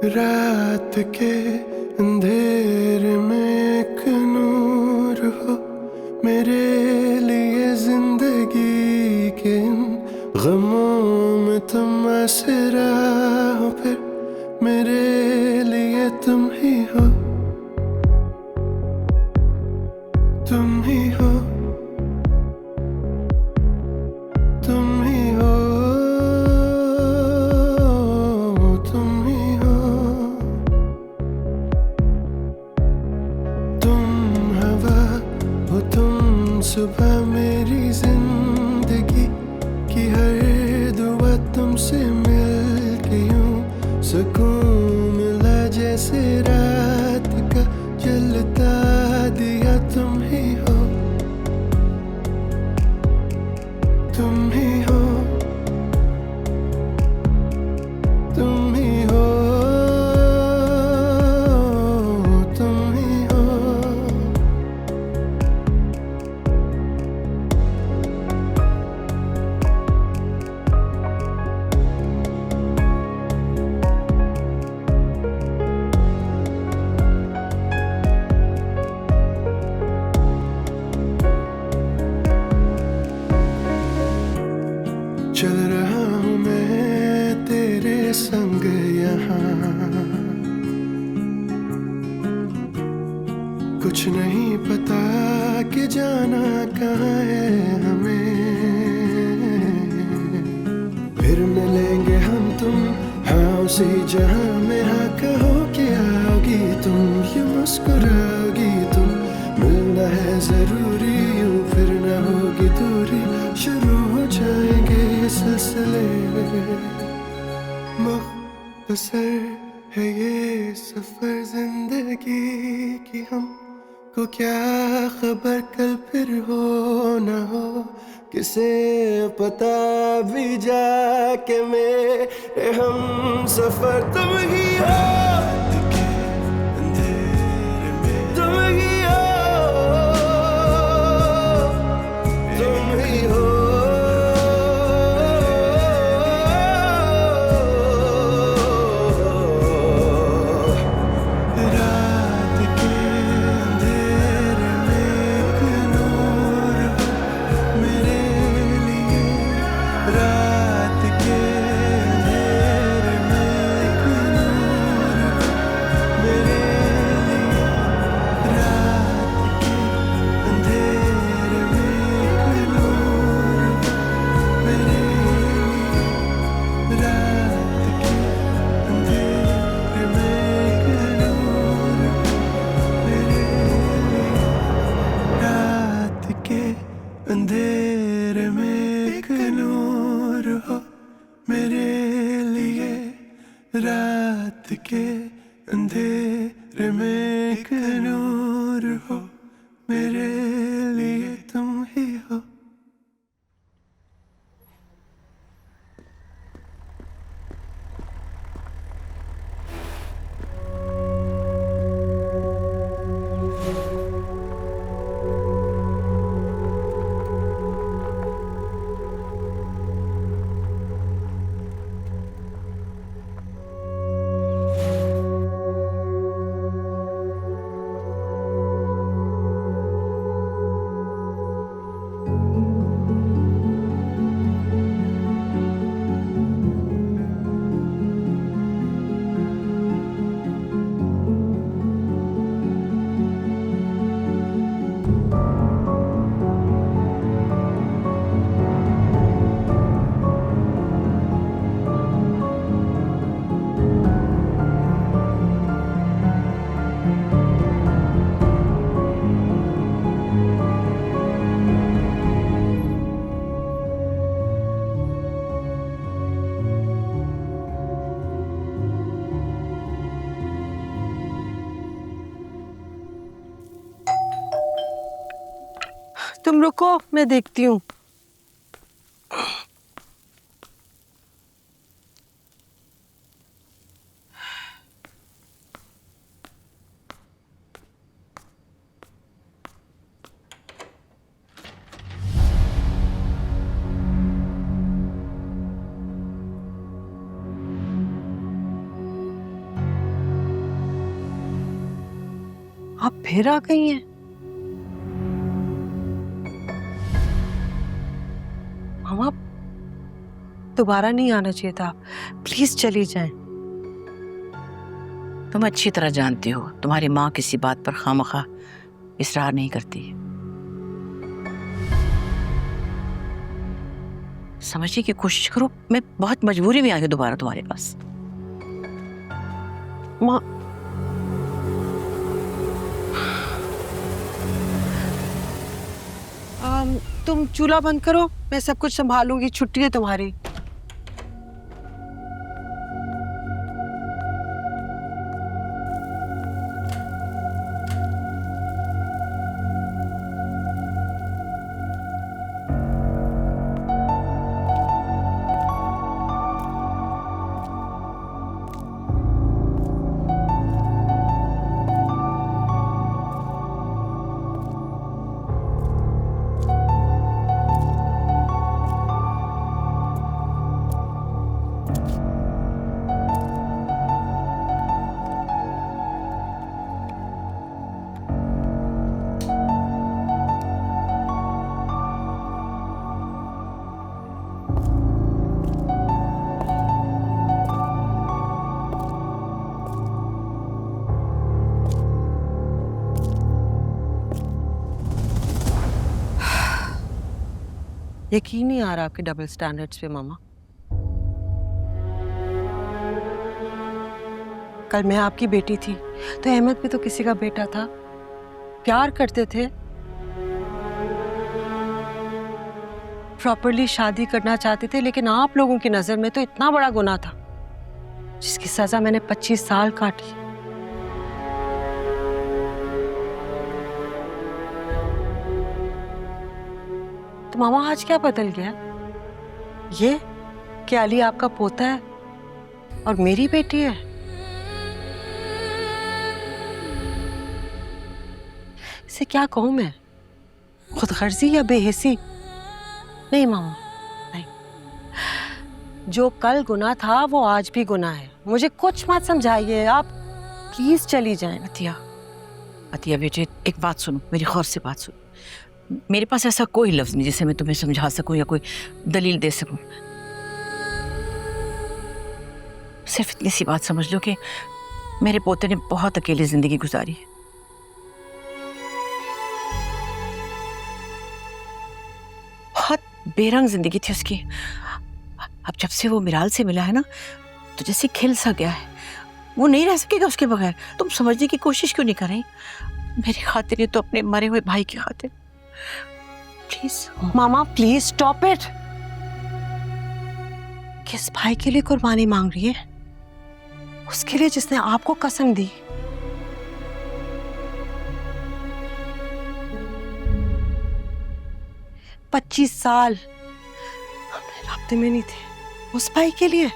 रात के अंधेरे में एक नूर हो मेरे लिए जिंदगी के इन गमों में तुम आसरा हो, फिर मेरे लिए तुम ही हो, तुम ही हो, तुम ही हो, तुम ही हो। तुम हवा हो, तुम सुबह मेरी जिंदगी की हर दुआ तुमसे मिल के यूं सुकून मिला जैसे रात का जलता दिया तुम ही हो, तुम ही हो, तुम ही हो, तुम ही हो। चल रहा हूँ मैं तेरे संग यहाँ, कुछ नहीं पता कि जाना कहाँ है हमें, फिर मिलेंगे हम तुम हाँ उसी जहाँ में, हाँ कहो कि आओगी तुम, ये मुस्कुराओगी तुम, मिलना है जरूरी यूं फिर ना होगी दूरी, शुरू हो जाएंगे ये सिलसिले, मुख्तसर है ये सफर जिंदगी की, हमको क्या खबर कल फिर हो ना हो, किसे पता भी जाके मेरे हम सफर तुम ही हो, तुम ही हो, तुम ही हो। रात के अंधेरे में एक नूर हो मेरे लिए, रात के अंधेरे में एक नूर हो मेरे लिए, रात के अंधेरे में एक नूर हो मेरे लिए, रात के अंधेरे में एक नूर हो मेरे लिए, रात के अंधेरे में एक नूर हो मेरे लिए, रात के अंधेरे में एक नूर हो मेरे लिए, तुम ही हो। तुम रुको, मैं देखती हूँ। आप फिर आ गई हैं? मामा, दोबारा नहीं आना चाहिए था, प्लीज चली जाएं। तुम अच्छी तरह जानती हो तुम्हारी माँ किसी बात पर खामखा इसरार नहीं करती। समझने की कोशिश करो, मैं बहुत मजबूरी में आई हूँ दोबारा तुम्हारे पास। माँ, तुम चूल्हा बंद करो, मैं सब कुछ संभालूंगी, छुट्टी है तुम्हारी। यकीन नहीं आ रहा आपके डबल स्टैंडर्ड्स पे मामा। कल मैं आपकी बेटी थी तो अहमद भी तो किसी का बेटा था, प्यार करते थे, प्रॉपरली शादी करना चाहते थे, लेकिन आप लोगों की नजर में तो इतना बड़ा गुनाह था जिसकी सजा मैंने 25 साल काटी। तो मामा आज क्या बदल गया? ये कि अली आपका पोता है और मेरी बेटी है। इसे क्या कहूं मैं, खुदगर्जी या बेहिसी? नहीं मामा, नहीं। जो कल गुनाह था वो आज भी गुनाह है। मुझे कुछ मत समझाइए, आप प्लीज चली जाएं। अतिया, अतिया बेटे, एक बात सुनो, मेरी गौर से बात सुनो। मेरे पास ऐसा कोई लफ्ज नहीं जिसे मैं तुम्हें समझा सकूं या कोई दलील दे सकूं। सिर्फ इतनी सी बात समझ लो कि मेरे पोते ने बहुत अकेली जिंदगी गुजारी है। बहुत बेरंग जिंदगी थी उसकी। अब जब से वो मिराल से मिला है ना, तो जैसे खिल सा गया है। वो नहीं रह सकेगा उसके बगैर। तुम समझने की कोशिश क्यों नहीं कर रही? मेरी खातिर नहीं तो अपने मरे हुए भाई की खातिर। Please mama, please stop it. किस भाई के लिए कुर्बानी मांग रही है? उसके लिए जिसने आपको कसम दी। पच्चीस साल हम राब्ते में नहीं थे, उस भाई के लिए।